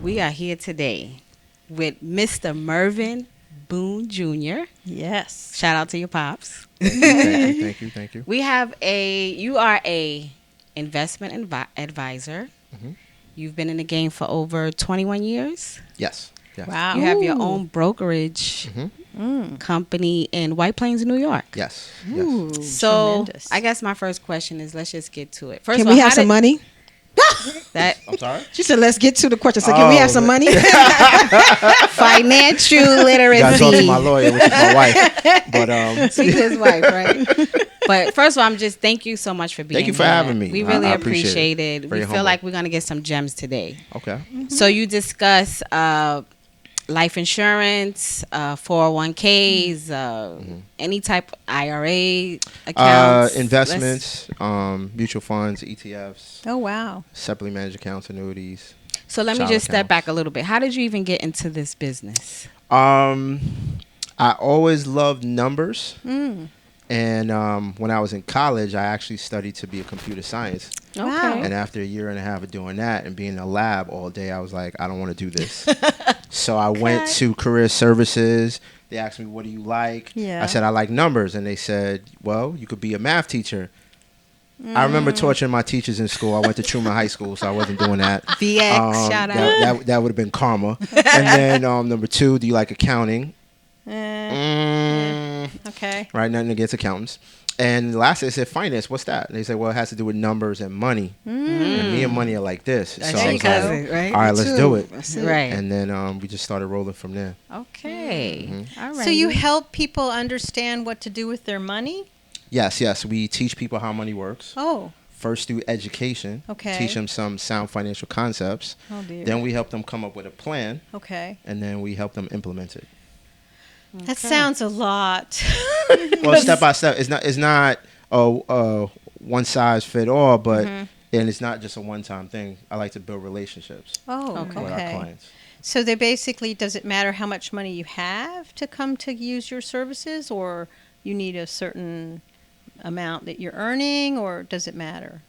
We are here today with Mr. Mervyn Boone Jr. Yes. Shout out to your pops. Thank you. You are a investment advisor. Hmm. You've been in the game for over 21 years. Yes. Wow. You have your own brokerage company in White Plains, New York. Yes. Ooh, So tremendous. I guess my first question is, let's just get to it. First Can of all, we have some money? that I'm sorry. She said, let's get to the question. So can we have some money? financial You gotta talk to my literacy? lawyer, which is my wife. But Speak to his wife, right? But first of all, thank you so much for being here. Thank you for having me. We really I appreciate it. Very We feel humble. like we're gonna get some gems today. okay. So you discuss life insurance, 401ks, any type of IRA accounts, Investments, mutual funds, ETFs, Oh, wow. separately managed accounts, annuities. So let me child just step accounts. back a little bit. How did you even get into this business? I always loved numbers. Mm. And when I was in college, I actually studied to be a computer science. Wow. And after a year and a half of doing that and being in a lab all day, I was like, I don't want to do this. So I went to career services. They asked me, what do you like? Yeah. I said, I like numbers. And they said, well, you could be a math teacher. I remember torturing my teachers in school. I went to Truman High School, so I wasn't doing that. VX, shout out. That would have been karma. And then number 2, do you like accounting? Okay. Right, nothing against accountants. And lastly, they said finance. What's that? And they said, well, it has to do with numbers and money. And me and money are like this. That's so I your was cousin, like, right? all right, let's do it. That's it. Right. And then we just started rolling from there. Okay. All right. So you help people understand what to do with their money? Yes. We teach people how money works. Oh. First through education. Okay. Teach them some sound financial concepts. Oh, dear. Then we help them come up with a plan. Okay. And then we help them implement it. That sounds a lot. Well, step by step. It's not one size fit all, but and it's not just a one-time thing. I like to build relationships Oh, Okay. with our okay. clients. So they basically, does it matter how much money you have to come to use your services, or you need a certain amount that you're earning, or does it matter?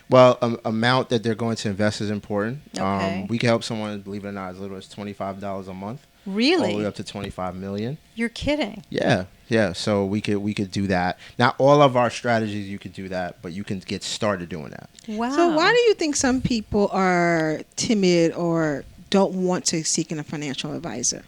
Well, amount that they're going to invest is important. Okay. We can help someone, believe it or not, as little as $25 a month, all the way Really? up to $25 million. You're kidding. Yeah. So we could do that. Not all of our strategies you could do that, but you can get started doing that. Wow. So why do you think some people are timid or don't want to seek a financial advisor?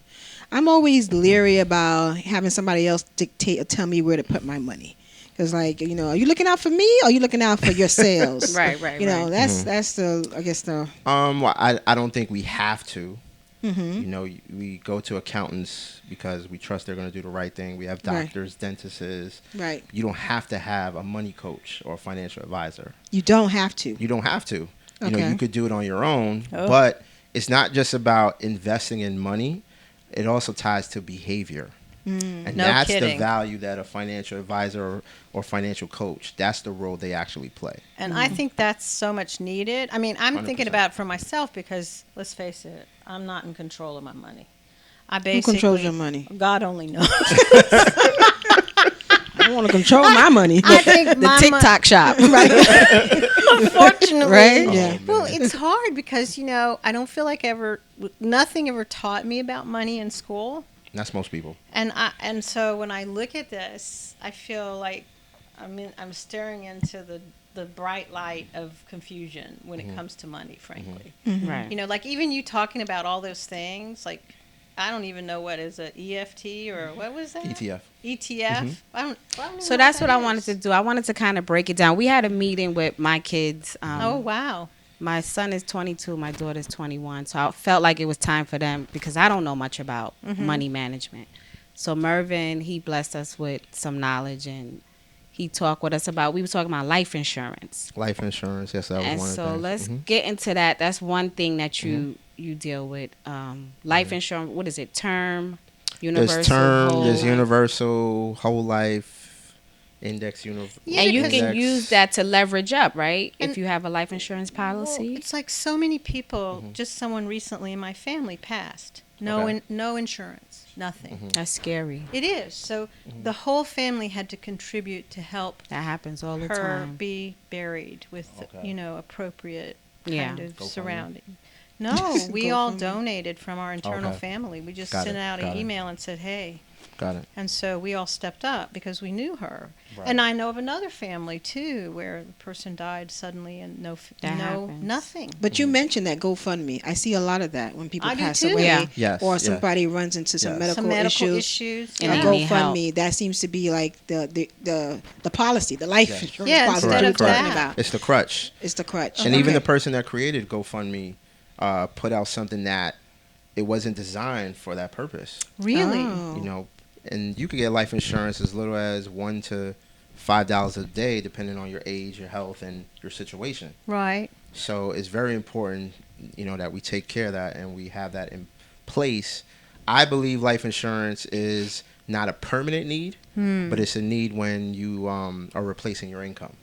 I'm always leery about having somebody else dictate or tell me where to put my money. Because, like, are you looking out for me or are you looking out for your sales? Right. That's the, I guess, the... Well, I don't think we have to. Mm-hmm. We go to accountants because we trust they're going to do the right thing. We have Right. doctors, dentists. Right. You don't have to have a money coach or a financial advisor. You don't have to. You don't have to. Okay. You could do it on your own, Oh. but it's not just about investing in money. It also ties to behavior. And No that's kidding. the value that a financial advisor or financial coach, that's the role they actually play. And I think that's so much needed. I mean, I'm thinking 100%. about it for myself because, let's face it, I'm not in control of my money. I Who basically... controls your money? God only knows. I want to control my money. I think The my TikTok shop. unfortunately, Right? Oh, Yeah. man. Well, it's hard because I don't feel like nothing ever taught me about money in school, That's most people. and so when I look at this, I feel like I'm staring into the bright light of confusion when it comes to money, frankly. Right. Like even you talking about all those things, like I don't even know what is a EFT or what was that? ETF. ETF. I don't even So know that's that what I is. wanted to do. I wanted to kind of break it down. We had a meeting with my kids. Oh wow. My son is 22. My daughter's 21. So I felt like it was time for them because I don't know much about money management. So Mervyn, he blessed us with some knowledge and he talked with us about, we were talking about life insurance. Life insurance, yes, that was And one of the so things. let's get into that. That's one thing that you deal with. Life insurance, what is it? Term, universal, There's term, whole there's life. universal, whole life, index, Yeah, And you because- can use that to leverage up, right? And- If you have a life insurance policy. Well, it's like so many people. Just someone recently in my family passed. No, Okay. no insurance, nothing. That's scary. It is. So the whole family had to contribute to help That happens all the her time. be buried with, Okay. appropriate Yeah. kind of GoFundMe. surrounding. No, we all GoFundMe. donated from our internal Okay. family. We just Got sent it, out got an it. email and said, hey. Got it. And so we all stepped up because we knew her. Right. And I know of another family, too, where the person died suddenly and That happens. nothing. But you mentioned that GoFundMe. I see a lot of that when people I do pass too. away, Yeah. Yes, or yes. somebody runs into some Yes. medical, Some medical issues. issues. And A they Yeah. need help. GoFundMe, that seems to be like the policy, the life Yes. insurance Yeah, policy instead that we're of talking that. about. It's the crutch. It's the crutch. And even Okay. the person that created GoFundMe put out something that it wasn't designed for that purpose. Really? Oh. You know, and you could get life insurance as little as $1 to $5 a day, depending on your age, your health, and your situation. Right. So it's very important, that we take care of that and we have that in place. I believe life insurance is not a permanent need, but it's a need when you are replacing your income.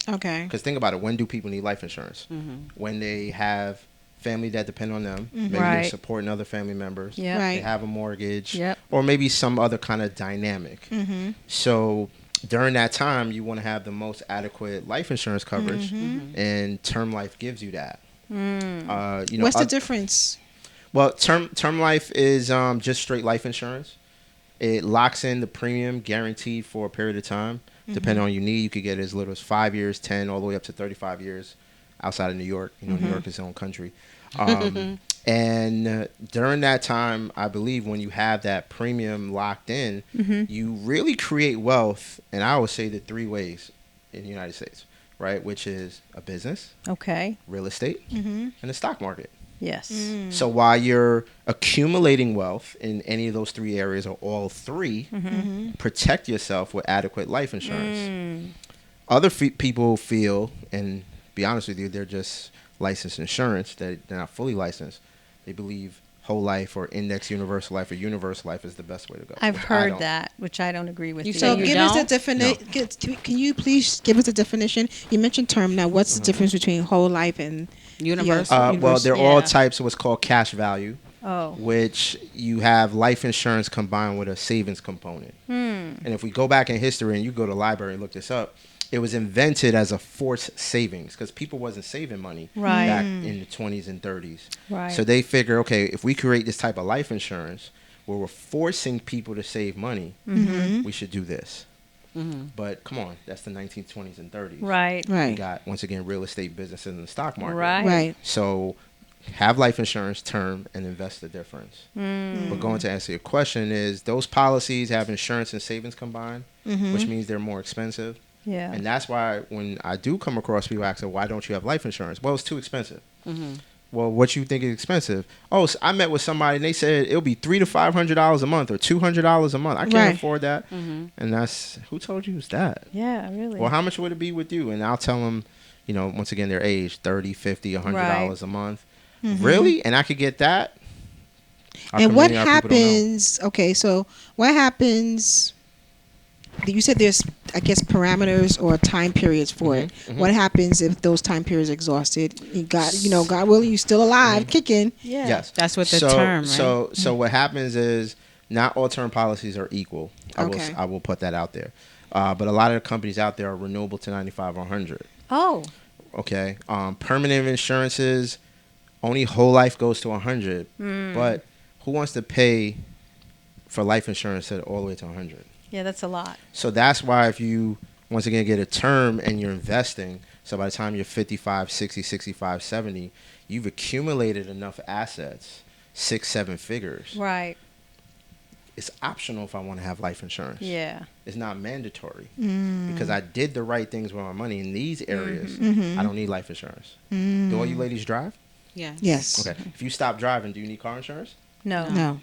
Okay. Because think about it, when do people need life insurance? When they have family that depend on them, maybe they're Right. supporting other family members, Yep. Right. they have a mortgage, Yep. or maybe some other kind of dynamic. Mm-hmm. So during that time, you want to have the most adequate life insurance coverage, and term life gives you that. What's the difference? Well, term life is just straight life insurance. It locks in the premium guaranteed for a period of time. Depending on your need, you could get as little as 5 years, 10, all the way up to 35 years outside of New York. New York is its own country. And during that time, I believe when you have that premium locked in, you really create wealth. And I always say the 3 ways in the United States, right? Which is a business, Okay. real estate, and the stock market. Yes. So while you're accumulating wealth in any of those 3 areas or all 3, protect yourself with adequate life insurance. Other people feel, and be honest with you, they're just licensed insurance. They're not fully licensed. They believe whole life or index universal life or universal life is the best way to go. I've which I heard don't. that, which I don't agree with. You you. say So you give us a don't? definition. Can you please give us a definition? You mentioned term. Now, what's the difference between whole life and Universal. Well, they're all Yeah. types of what's called cash value, Oh. which you have life insurance combined with a savings component. And if we go back in history and you go to the library and look this up, it was invented as a forced savings because people wasn't saving money Right. back in the 20s and 30s. Right. So they figure, okay, if we create this type of life insurance where we're forcing people to save money, we should do this. But come on, that's the 1920s and 30s. Right. We right? got, once again, real estate businesses and the stock market. Right. Right. So have life insurance, term, and invest the difference. But going to answer your question is those policies have insurance and savings combined, which means they're more expensive. Yeah. And that's why when I do come across people asking, why don't you have life insurance? Well, it's too expensive. Well, what you think is expensive? Oh, so I met with somebody and they said it'll be $300 to $500 a month or $200 a month. I can't Right. afford that. And that's, who told you it's that? Yeah. Really. Well, how much would it be with you? And I'll tell them, once again, their age, $30, $50, $100 a month. Really? And I could get that? Our And what community, our people don't know. happens? Okay, so what happens? You said there's, I guess, parameters or time periods for it. What happens if those time periods exhausted? You got, God willing, you're still alive, kicking. yeah. Yes. That's what the term, right? So what happens is not all term policies are equal. Okay. I will put that out there. But a lot of the companies out there are renewable to 95 or 100. Oh. Okay. Permanent insurances, only whole life goes to 100. But who wants to pay for life insurance all the way to 100? Yeah. That's a lot. So that's why if you, once again, get a term and you're investing, so by the time you're 55, 60, 65, 70, you've accumulated enough assets, 6, 7 figures. Right. It's optional if I want to have life insurance. Yeah. It's not mandatory because I did the right things with my money in these areas. I don't need life insurance. Do all you ladies drive? Yeah. Yes. Okay. If you stop driving, do you need car insurance? No. No.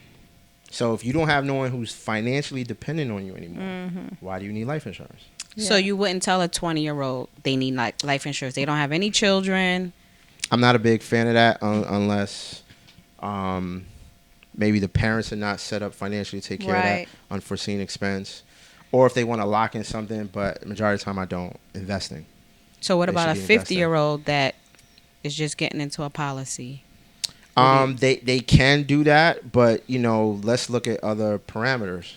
So if you don't have no one who's financially dependent on you anymore, why do you need life insurance? So you wouldn't tell a 20-year-old they need life insurance. They don't have any children. I'm not a big fan of that unless maybe the parents are not set up financially to take care of Right. that unforeseen expense. Or if they want to lock in something, but the majority of the time I don't, investing. So what They about a should be invested. 50-year-old that is just getting into a policy? They can do that, but, let's look at other parameters.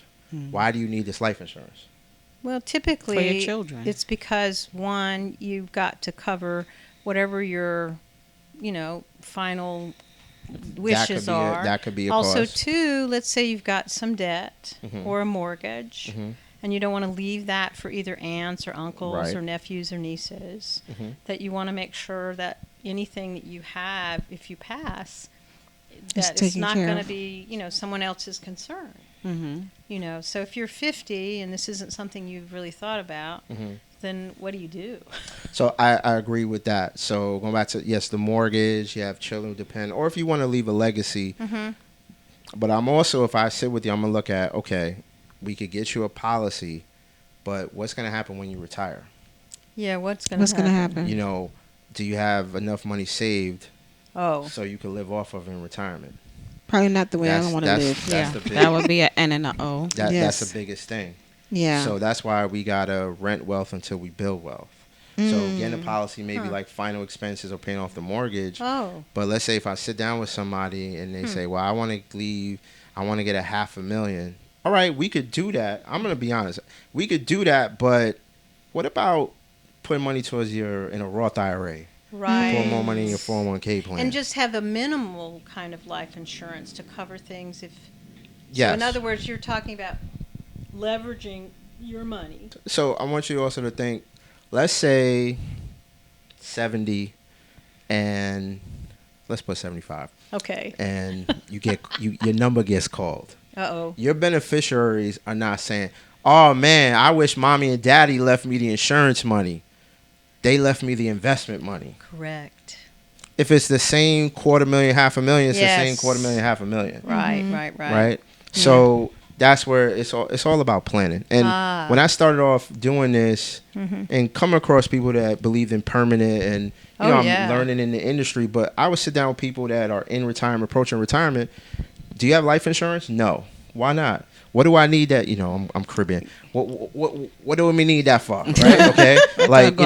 Why do you need this life insurance? Well, typically, For your children. it's because, one, you've got to cover whatever your, final wishes are. That could be a also, cause. too, let's say you've got some debt Mhm. or a mortgage, Mhm. and you don't want to leave that for either aunts or uncles Right. or nephews or nieces. Mhm. That you want to make sure that anything that you have, if you pass, It's that it's taken not care going to of. be, someone else's concern. Mm-hmm. So if you're 50 and this isn't something you've really thought about, Mhm. then what do? So I agree with that. So going back to, yes, the mortgage, you have children who depend, or if you want to leave a legacy. Mm-hmm. But I'm also, if I sit with you, I'm going to look at, okay, we could get you a policy, but what's going to happen when you retire? Yeah, what's going What's to gonna happen? happen? You know, do you have enough money saved Oh, so you can live off of in retirement? Probably not the way I That's- want to that's- live. that's Yeah, the big- that would be an N and a O. That's Yes. the biggest thing. Yeah. So that's why we got to rent wealth until we build wealth. So getting a policy maybe Huh. like final expenses or paying off the mortgage. oh, But let's say if I sit down with somebody and they say, well, I want to leave, I want to get $500,000. All right, we could do that. I'm going to be honest. We could do that, but what about putting money towards in a Roth IRA? right. Put more money in your 401k plan. And just have a minimal kind of life insurance to cover things if. yes. So in other words, you're talking about leveraging your money. So I want you also to think, let's say 70 and let's put 75. Okay. And your number gets called. Uh-oh. Your beneficiaries are not saying, oh man, I wish mommy and daddy left me the insurance money. They left me the investment money. Correct. If it's the same $250,000, $500,000, it's Yes. the same $250,000, $500,000. Right, Mhm. right. Right? So that's where it's all about planning. And when I started off doing this and coming across people that believed in permanent and I'm learning in the industry, but I would sit down with people that are in retirement, approaching retirement. Do you have life insurance? No. Why not? What do I need that? I'm Caribbean. What do we need that for? Right? Okay. Like,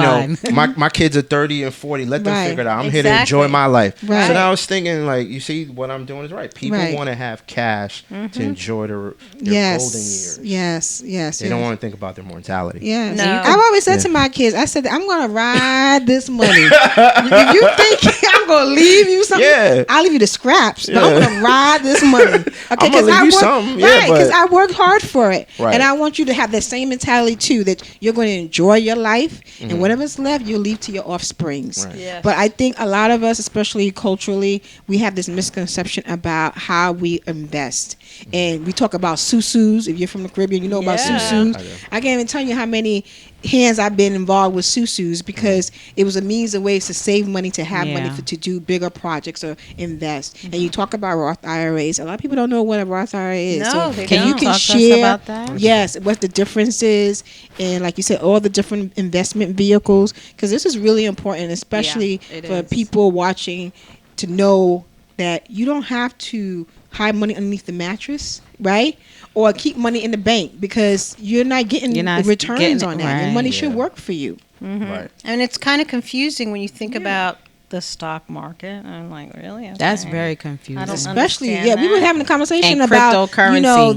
my kids are 30 and 40. Let them Right. figure it out. I'm here to enjoy my life. Right. So now I was thinking, like, you see, what I'm doing is right. People Right. want to have cash to enjoy their golden years. Yes. They don't want to think about their mortality. Yes. No. I've always said to my kids, I said, I'm going to ride this money. If you think I'm going to leave you something, Yeah. I'll leave you the scraps, but I'm going to ride this money. Okay, I'm gonna leave you something. Yeah, right, because but- I worked hard for it. Right. And I want you to have that same mentality, too, that you're going to enjoy your life, and whatever's left, you'll leave to your offsprings. Right. Yes. But I think a lot of us, especially culturally, we have this misconception about how we invest. And we talk about susus. If you're from the Caribbean, you know about Yeah. susus. I do. I can't even tell you how many hands I've been involved with susus because it was a means of ways to save money, to have money Yeah. to do bigger projects or invest. And you talk about Roth IRAs. A lot of people don't know what a Roth IRA is. No, they can you don't. can Talk to us share about that. yes, what the difference is, and like you said, all the different investment vehicles, because this is really important, especially Yeah, it for is. people watching, to know that you don't have to hide money underneath the mattress, right? Or keep money in the bank because you're not getting You're not the returns getting it, on that. Your right. money should Yeah. work for you. Right. And it's kind of confusing when you think about the stock market. I'm like, really? That's Okay. very confusing. I don't Especially, understand we were that. having a conversation And about, cryptocurrency.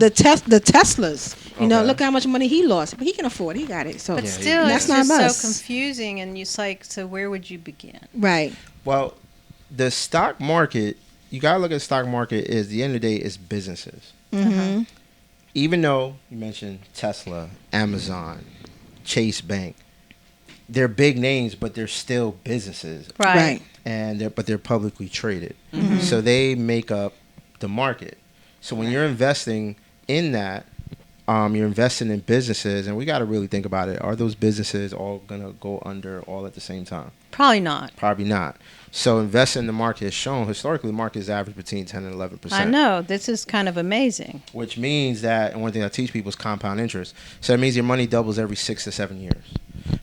the Teslas. Okay. Look how much money he lost, but he can afford it. He got it. So But Yeah, still, that's it's not just us. so confusing. And it's like, so where would you begin? right. Well, the stock market, you got to look at the stock market is, the end of the day, is businesses. Mm-hmm. Even though you mentioned Tesla, Amazon, Chase Bank, they're big names, but they're still businesses. Right. And they're publicly traded. So they make up the market. So when you're investing in that, you're investing in businesses, and we got to really think about it. Are those businesses all going to go under all at the same time? Probably not. Probably not. So investing in the market has shown, historically, the market is average between 10 and 11%. I know. This is kind of amazing. Which means that, and one thing I teach people is compound interest. So that means your money doubles every 6 to 7 years.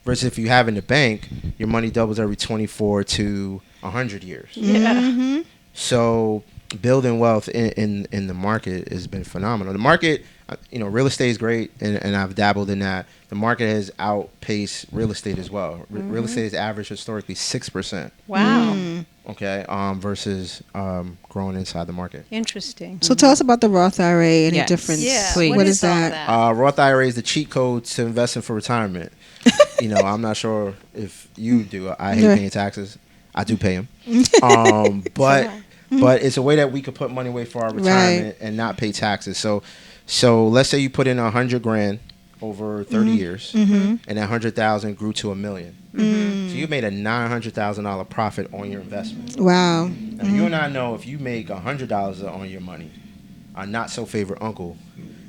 Versus if you have in the bank, your money doubles every 24 to 100 years. Yeah. Mm-hmm. So building wealth in the market has been phenomenal. The market, real estate is great, and I've dabbled in that. The market has outpaced real estate as well. Real estate is averaged historically 6%. Wow. Okay, versus growing inside the market. Interesting. So tell us about the Roth IRA and Yes. the difference. Yeah. Please. What is all that? Roth IRA is the cheat code to investing for retirement. I'm not sure if you do. I hate Right. paying taxes. I do pay them. But but it's a way that we could put money away for our retirement and not pay taxes. So let's say you put in $100,000 over 30 years, and that 100,000 grew to $1 million. So you made a $900,000 profit on your investment. Wow. Now, you and I know if you make $100 on your money, our not so favorite uncle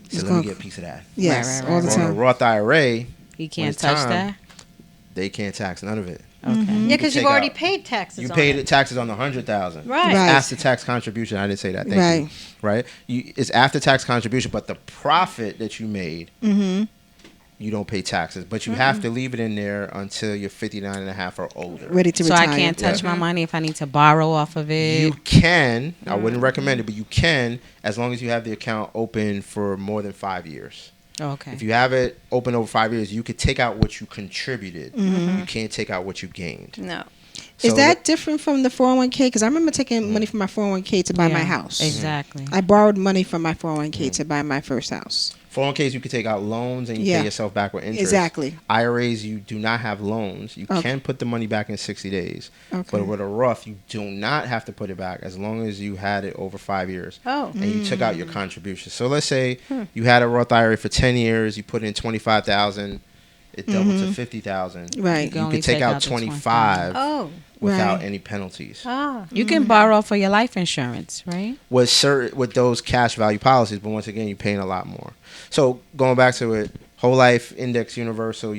said, "Let me get a piece of that." Yes, Right. all the On a time. Roth IRA, You when can't it's touch time, that. they can't tax none of it. Okay. Yeah, because take you've already out- paid taxes You on paid it. taxes on the 100,000. Right. It's Right. after tax contribution. I didn't say that. Thank you. Right. It's after tax contribution, but the profit that you made, you don't pay taxes. But you have to leave it in there until you're 59 and a half or older. Ready to So retire. I can't touch my money if I need to borrow off of it. You can. I wouldn't recommend it, but you can as long as you have the account open for more than 5 years. Okay. If you have it open over 5 years, you could take out what you contributed. You can't take out what you gained. No. Is So that different from the 401k? Because I remember taking money from my 401k to buy my Yeah, house. Exactly. I borrowed money from my 401k to buy my first house. 401ks, you could take out loans and you Yeah. pay yourself back with interest. Exactly. IRAs, you do not have loans. You Okay. can put the money back in 60 days. Okay. But with a Roth, you do not have to put it back as long as you had it over 5 years. Oh. And you took out your contribution. So let's say you had a Roth IRA for 10 years, you put in 25,000, it doubled to 50,000. Right. You only could take take out out the 25 Oh. without Right. any penalties. Ah. You can borrow for your life insurance, right? With those cash value policies, but once again, you're paying a lot more. So going back to it, whole life, index, universal,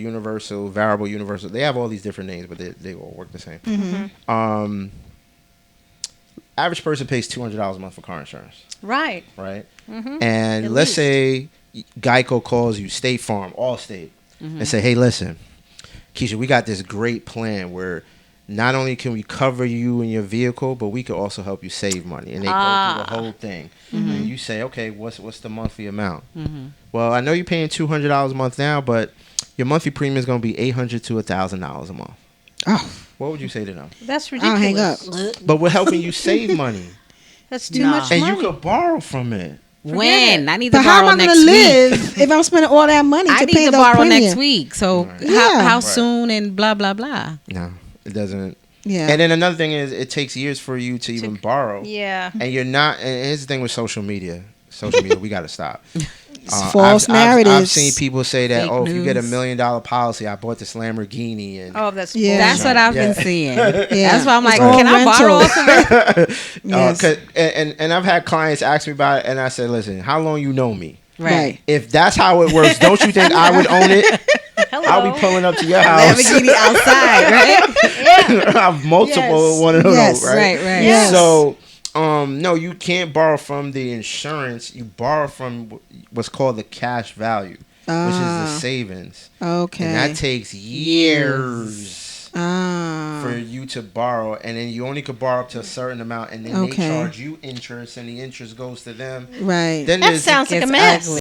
variable, universal. They have all these different names, but they all work the same. Average person pays $200 a month for car insurance, Right. right? Mm-hmm. And At let's least. say Geico calls you, State Farm, Allstate, and say, "Hey, listen, Keisha, we got this great plan where not only can we cover you and your vehicle, but we can also help you save money." And they go through the whole thing. And you say, "Okay, what's the monthly amount?" Well, I know you're paying $200 a month now, but your monthly premium is going to be $800 to $1,000 a month. Oh, What would you say to them? That's I'll hang up. ridiculous. But we're helping you save money, That's too No. much and money. you could borrow from it. When? it. I need to But how borrow am I next going to week. live if I'm spending all that money I to need pay to the borrow premium? next week. So Right. how Yeah. soon and blah blah blah. No, it doesn't. Yeah. And then another thing is, it takes years for you to even borrow. Yeah. And you're not. And here's the thing with social media. Social media, we got to stop. False narratives. I've seen people say that, Fake if you get $1 news. million policy, I bought this Lamborghini, and Oh, that's Yeah. That's what I've Yeah. been seeing. Yeah. That's why I'm like, It's all can I borrow rental. off of it? Yes. and I've had clients ask me about it, and I said, listen, how long you know me? Right. If that's how it works, don't you think I would own it? Hello. I'll be pulling up to your house. Lamborghini outside, right? I have multiple Yes. one of those, Yes. right? Right. Yes. So, no, you can't borrow from the insurance. You borrow from what's called the cash value, which is the savings. Okay. And that takes years Ah. for you to borrow, and then you only could borrow up to a certain amount, and then Okay. they charge you interest, and the interest goes to them. Right. Then That there's sounds like a It's mess. ugly.